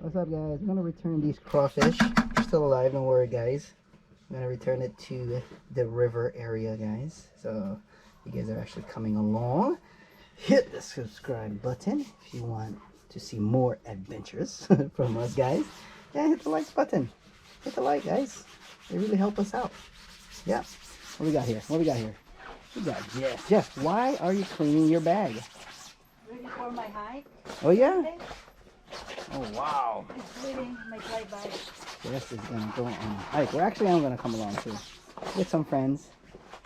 What's up, guys? I'm gonna return these crawfish. They're still alive, don't worry, guys. I'm gonna return it to the river area, guys. So you guys are actually coming along. Hit the subscribe button if you want to see more adventures from us, guys. Yeah, hit the like button. Hit the like, guys. They really help us out. Yeah. What we got here? What we got here? We got Jeff. Jeff, why are you cleaning your bag? Ready for my hike. Oh yeah. Oh wow. It's reading my fly bag. Jess is gonna go on a hike. Well, actually, I'm gonna come along too with some friends.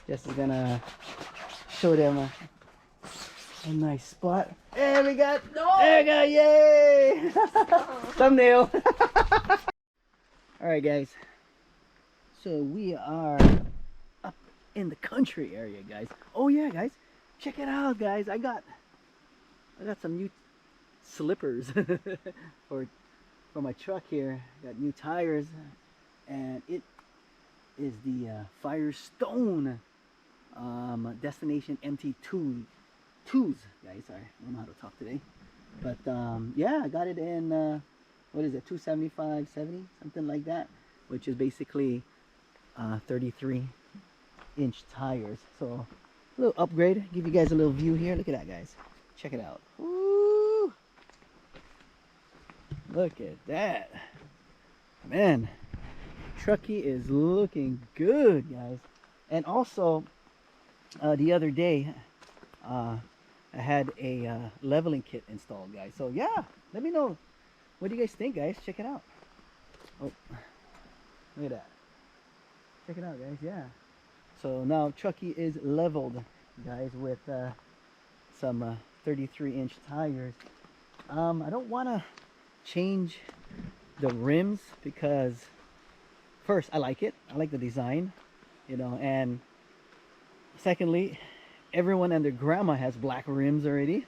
Jess is gonna show them a nice spot. There we got. No. There we go. Yay! Thumbnail. All right, guys. So we are up in the country area, guys. Oh yeah, guys. Check it out, guys. I got some new slippers for my truck here. Got new tires, and it is the Firestone destination MT2 guys. Sorry, I don't know how to talk today, but yeah, I got it in what is it, 275, 70, something like that, which is basically 33-inch tires. So a little upgrade. Give you guys a little view here. Look at that, guys. Check it out. Woo! Look at that. Man, Truckee is looking good, guys. And also, the other day, I had a leveling kit installed, guys. So yeah, let me know. What do you guys think, guys? Check it out. Oh, look at that. Check it out, guys. Yeah. So now Truckee is leveled, guys, with some 33-inch tires. I don't want to change the rims because first, I like it. I like the design, you know, and secondly, everyone and their grandma has black rims already.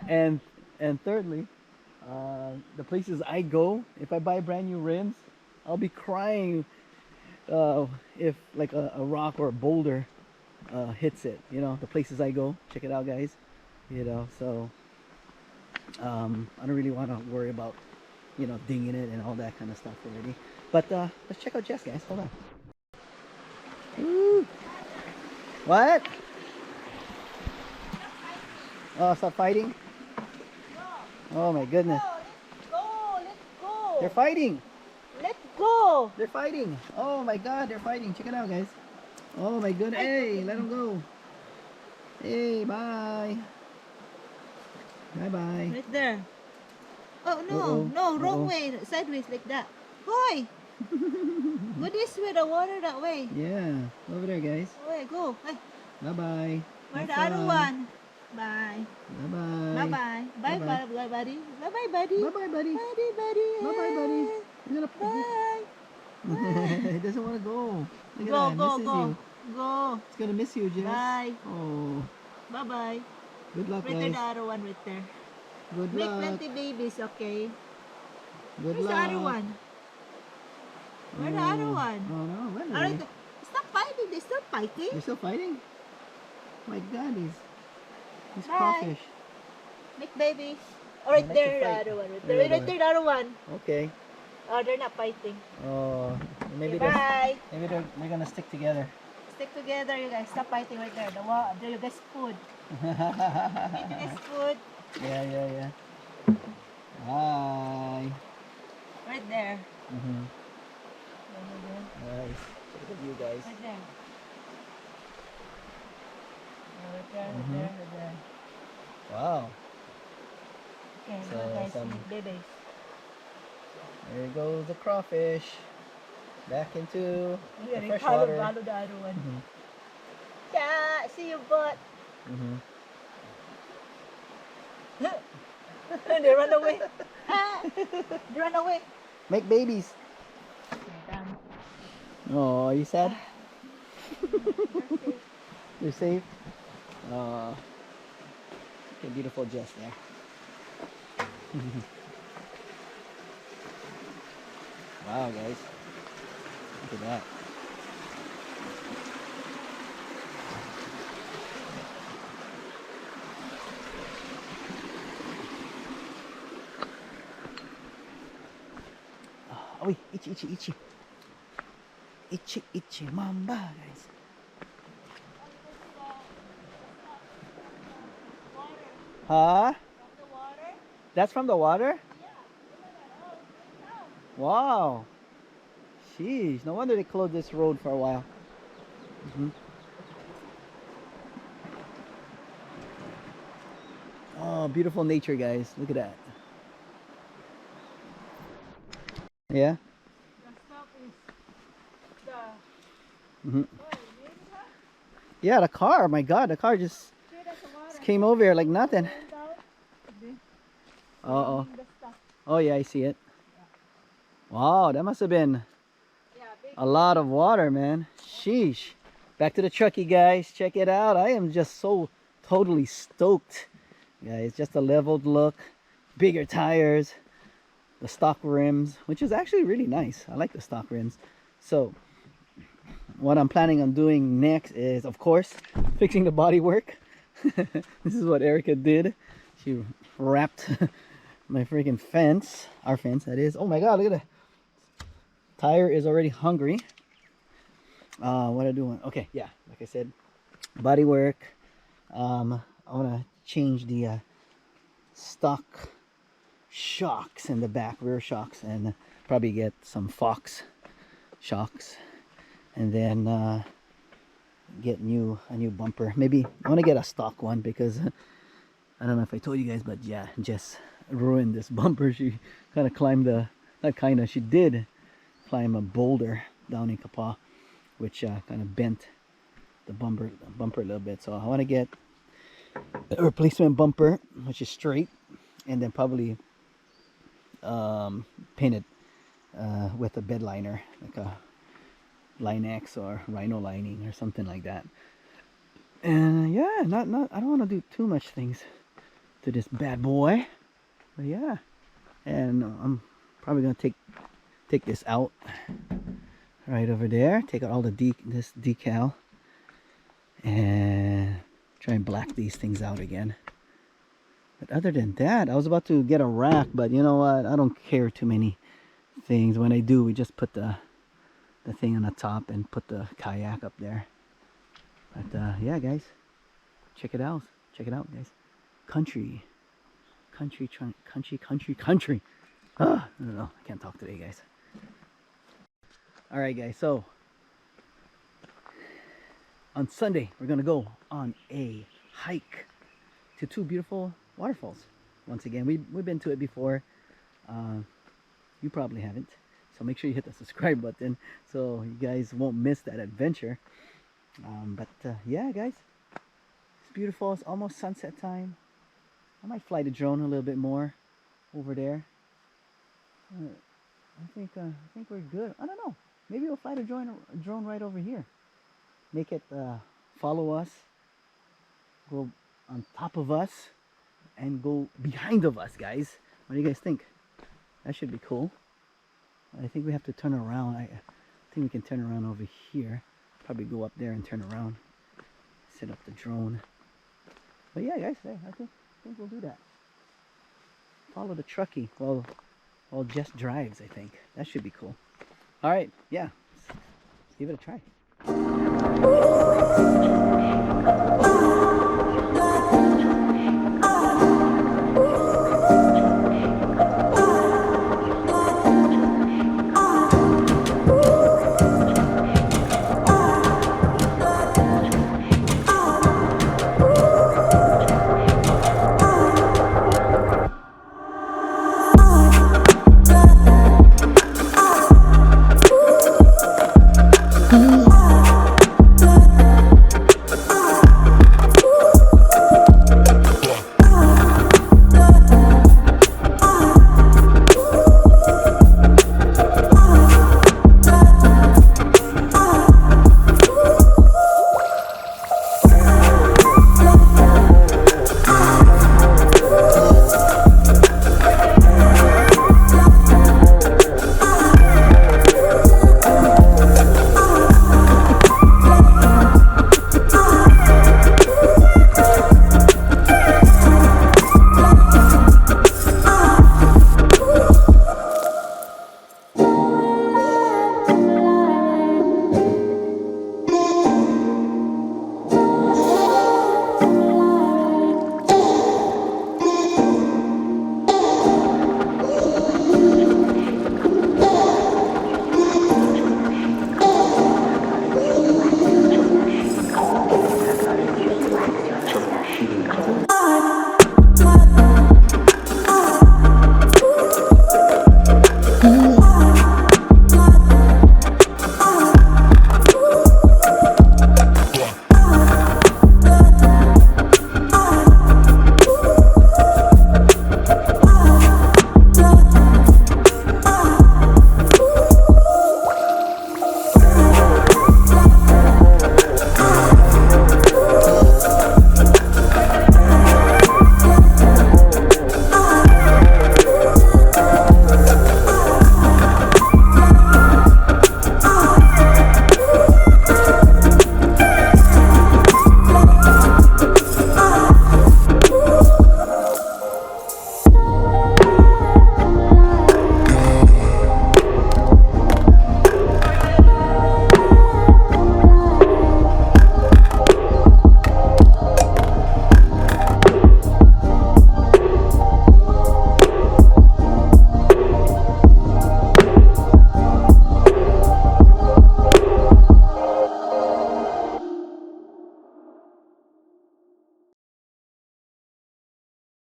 and thirdly, the places I go, if I buy brand new rims, I'll be crying if like a rock or a boulder hits it, you know, the places I go. Check it out, guys, you know. So I don't really want to worry about, you know, dinging it and all that kind of stuff already. But let's check out Jess, guys. Hold on. Woo. What? Oh, stop fighting. Oh my goodness. Let's go. Let's go. They're fighting. Let's go. They're fighting. Oh my god, they're fighting. Check it out, guys. Oh my goodness. Hey, let them go. Hey, bye. Bye bye. Right there. Oh no, Uh-oh. no, wrong way. Sideways like that. Boy. Go this way, the water that way. Yeah, over there, guys. Way, go. Hey. Bye bye. Where's the other one? Bye. Bye bye. Bye bye. Bye bye, bye, buddy. Bye bye, buddy. Bye bye, buddy. Buddy, buddy. Bye bye, buddy. You're gonna Bye. It doesn't want to go. Look at Go, that. go, Misses go. you. Go. It's gonna miss you, Jess. Bye. Oh, Bye bye. good luck, Right there, the guys. other one right there. Good Make luck. plenty babies, okay? Good Where's luck. the other one? Where's the other one? Oh no, when All right, stop fighting. They're still fighting. They're still fighting? My god, these Bye. crawfish. Make babies. All right, I like there, to the fight. other one. Right Where there, the right there, the other one. Okay. Oh, they're not fighting. Oh, maybe Okay, bye. they're gonna stick together. Stick together, you guys. Stop fighting right there. There, you guys food. Eat you guys food. Yeah. Bye. Right there. Nice. Look at you guys. Right there. Right there, right there, right there. Wow. Okay, So, you guys some- make babies. There goes the crawfish. Back into the Yeah, fresh follow water. the other one. Yeah, see your butt. They run away. They run away. Make babies. Oh, are you sad? You're safe? Okay, beautiful Jess there. Wow, guys. Look at that. Oh, itchy, itchy, itchy. Itchy, itchy mamba, guys. Huh? That's from the water? Wow. Sheesh, no wonder they closed this road for a while. Oh, beautiful nature, guys. Look at that. Yeah? Yeah, the car. My God, the car just came over here like nothing. Uh-oh. Oh, yeah, I see it. Wow, that must have been a lot of water, man. Sheesh. Back to the truckie, guys. Check it out. I am just so totally stoked. Guys, just a leveled look. Bigger tires. The stock rims, which is actually really nice. I like the stock rims. So, what I'm planning on doing next is, of course, fixing the bodywork. This is what Erica did. She wrapped my freaking fence. Our fence, that is. Oh my God, look at that. Tire is already hungry. What am I doing? Okay, yeah, like I said, body work. I want to change the stock shocks in the back, rear shocks, and probably get some Fox shocks, and then get a new bumper. Maybe I want to get a stock one because I don't know if I told you guys, but yeah, Jess ruined this bumper. She kind of climbed she did climb a boulder down in Kapaa, which kind of bent the bumper a little bit. So I want to get a replacement bumper which is straight, and then probably paint it with a bed liner, like a Line-X or Rhino lining or something like that. And yeah, not I don't want to do too much things to this bad boy, but yeah. And I'm probably gonna take this out right over there, take out all the this decal, and try and black these things out again. But other than that, I was about to get a rack, but you know what, I don't care too many things. When I do, we just put the thing on the top and put the kayak up there. But yeah, guys, check it out, guys. Country. I don't know, I can't talk today, guys. All right, guys, so on Sunday we're gonna go on a hike to two beautiful waterfalls. Once again, we've been to it before. You probably haven't, so make sure you hit the subscribe button so you guys won't miss that adventure. But yeah, guys, it's beautiful. It's almost sunset time. I might fly the drone a little bit more over there. I think we're good. I don't know, maybe we'll fly the drone right over here, make it follow us, go on top of us, and go behind of us, guys. What do you guys think? That should be cool. I think we have to turn around. I think we can turn around over here. Probably go up there and turn around, set up the drone. But yeah, guys, I think we'll do that. Follow the truckie while Jess drives. I think that should be cool. All right, yeah, let's give it a try.